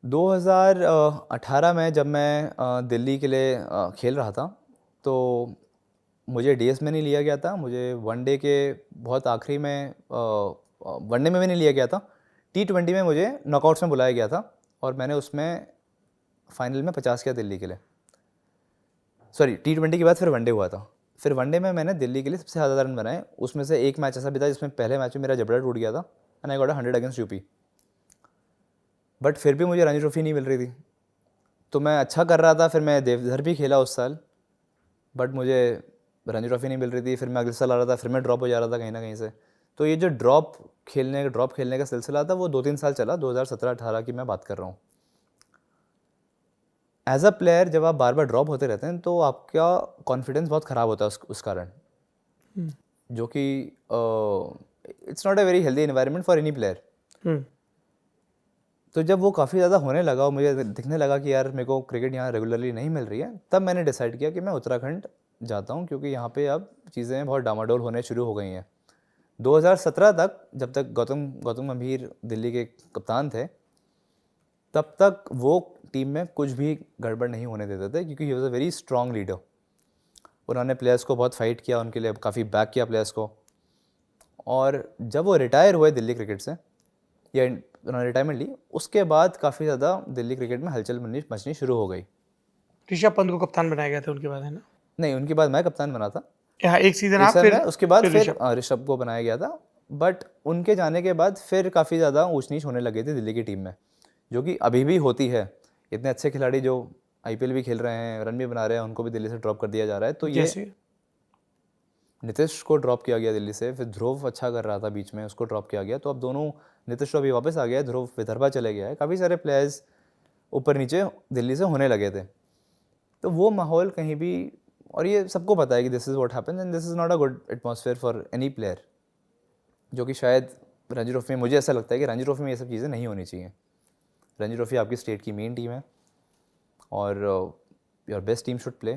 2018 में जब मैं दिल्ली के लिए खेल रहा था, तो मुझे डीएस में नहीं लिया गया था। मुझे वनडे के बहुत आखिरी में वनडे में भी नहीं लिया गया था। टी20 में मुझे नॉकआउट्स में बुलाया गया था और मैंने उसमें फाइनल में 50 किया दिल्ली के लिए। सॉरी, टी20 के बाद फिर वनडे हुआ था। फिर वनडे में मैंने दिल्ली के लिए सबसे ज़्यादा रन बनाए। उसमें से एक मैच ऐसा भी था जिसमें पहले मैच में मेरा जबड़ा टूट गया था and I got 100 against UP. But फिर भी मुझे रणजी ट्रॉफी नहीं मिल रही थी, तो मैं अच्छा कर रहा था। फिर मैं देवधर भी खेला उस साल, बट मुझे रणजी ट्रॉफी नहीं मिल रही थी। फिर मैं अगले साल आ रहा था, फिर मैं ड्रॉप हो जा रहा था कहीं ना कहीं से। तो ये जो ड्रॉप खेलने का सिलसिला था वो 2-3 साल चला। 2017-18 की मैं बात कर रहा हूँ। एज अ प्लेयर जब आप बार बार ड्रॉप होते रहते हैं तो आपका कॉन्फिडेंस बहुत ख़राब होता है उस कारण, जो कि it's not a very healthy environment for any player. तो जब वो काफ़ी ज़्यादा होने लगा और मुझे दिखने लगा कि यार मेरे को क्रिकेट यहाँ रेगुलरली नहीं मिल रही है, तब मैंने डिसाइड किया कि मैं उत्तराखंड जाता हूँ, क्योंकि यहाँ पे अब चीज़ें बहुत डामाडोल होने शुरू हो गई हैं। 2017 तक, जब तक गौतम गंभीर दिल्ली के कप्तान थे, तब तक वो टीम में कुछ भी गड़बड़ नहीं होने देते थे, क्योंकि he was a very strong leader. उन्होंने प्लेयर्स को बहुत फाइट किया, उनके लिए काफ़ी बैक किया प्लेयर्स को। और जब वो रिटायर हुए दिल्ली क्रिकेट से, या उन्होंने रिटायरमेंट ली, उसके बाद काफ़ी ज़्यादा दिल्ली क्रिकेट में हलचल मचनी शुरू हो गई। ऋषभ पंत को कप्तान बनाया गया था उनके बाद, है ना? नहीं, उनके बाद मैं कप्तान बना था यहाँ एक सीजन एक आप, साल फिर में। उसके बाद फिर फिर ऋषभ। ऋषभ को बनाया गया था। बट उनके जाने के बाद फिर काफ़ी ज़्यादा ऊंच नीच होने लगी थी दिल्ली की टीम में, जो कि अभी भी होती है। इतने अच्छे खिलाड़ी जो आईपीएल भी खेल रहे हैं, रन भी बना रहे हैं, उनको भी दिल्ली से ड्रॉप कर दिया जा रहा है। तो ये जैसे नीतीश को ड्रॉप किया गया दिल्ली से। फिर ध्रुव अच्छा कर रहा था बीच में, उसको ड्रॉप किया गया। तो अब दोनों, नीतीश तो अभी वापस आ गया है, ध्रुव विदर्भा चले गया है। काफ़ी सारे प्लेयर्स ऊपर नीचे दिल्ली से होने लगे थे। तो वो माहौल कहीं भी, और ये सबको पता है कि this is what happens and this is not a good atmosphere for any player, जो कि शायद रणजी ट्रॉफी में, मुझे ऐसा लगता है कि रणजी ट्रॉफी में ये सब चीज़ें नहीं होनी चाहिए। रणजी ट्रॉफी आपकी स्टेट की मेन टीम है और your best team should play,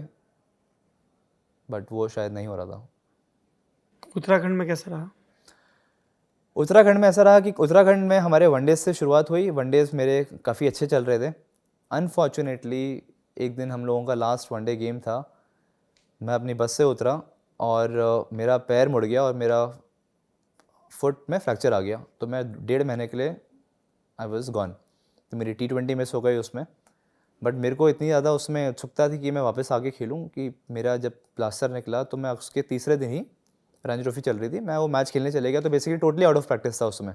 but वो शायद नहीं हो रहा था। उत्तराखंड में कैसा रहा? उत्तराखंड में ऐसा रहा कि उत्तराखंड में हमारे वनडेज से शुरुआत हुई। वनडेज मेरे काफ़ी अच्छे चल रहे थे। अनफॉर्चुनेटली एक दिन हम लोगों का लास्ट वनडे गेम था, मैं अपनी बस से उतरा और मेरा पैर मुड़ गया और मेरा फुट में फ्रैक्चर आ गया। तो मैं 1.5 महीने के लिए आई वॉज गॉन। तो मेरी टी20 मिस हो गई उसमें। बट मेरे को इतनी ज़्यादा उसमें उत्सुकता थी कि मैं वापस आके खेलूँ, कि मेरा जब प्लास्टर निकला तो मैं उसके तीसरे दिन ही, रणजी ट्रॉफी चल रही थी, मैं वो मैच खेलने चले गया। तो basically totally out of practice था उसमें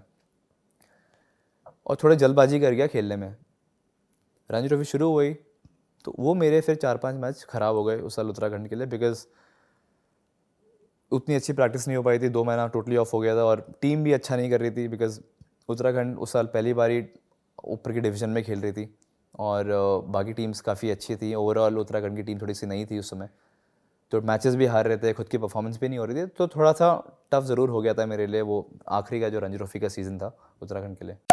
और थोड़े जल्दबाजी कर गया खेलने में। रणजी ट्रॉफी शुरू हुई तो वो मेरे फिर 4-5 मैच ख़राब हो गए उस साल उत्तराखंड के लिए, बिकॉज उतनी अच्छी प्रैक्टिस नहीं हो पाई थी। 2 महीना टोटली ऑफ हो गया था और टीम भी अच्छा नहीं कर रही थी, बिकॉज उत्तराखंड उस साल पहली बारी ऊपर की डिवीज़न में खेल रही थी और बाकी टीम्स काफ़ी अच्छी थी। ओवरऑल उत्तराखंड की टीम थोड़ी सी नई थी उस समय, तो मैचेस भी हार रहे थे, खुद की परफॉर्मेंस भी नहीं हो रही थी। तो थोड़ा सा टफ ज़रूर हो गया था मेरे लिए वो आखिरी का जो रणजी ट्रॉफी का सीज़न था उत्तराखंड के लिए।